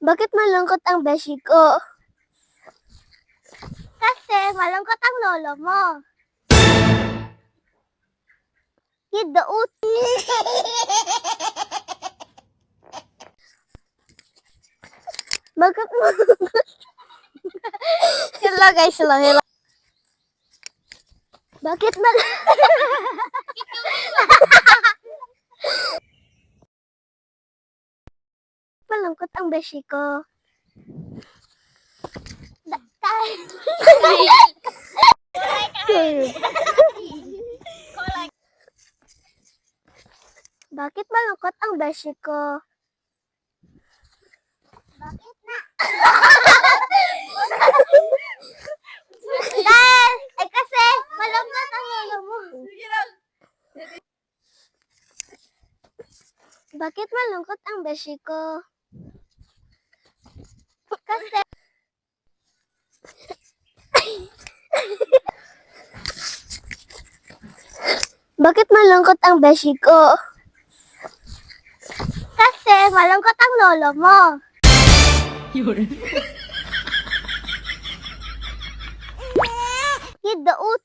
Bakit malungkot ang beshi ko? Kasi malungkot ang lolo mo. Hidaot. Bakit malungkot? Hello guys, hello. Bakit malungkot ang beshi ko? Bakit malungkot ang beshi ko? Bakit na? Dahil, kasi malungkot ang lolo mo. Bakit malungkot ang beshi ko? Kasi Bakit malungkot ang beshi ko? Kasi malungkot ang lolo mo. Hidaot.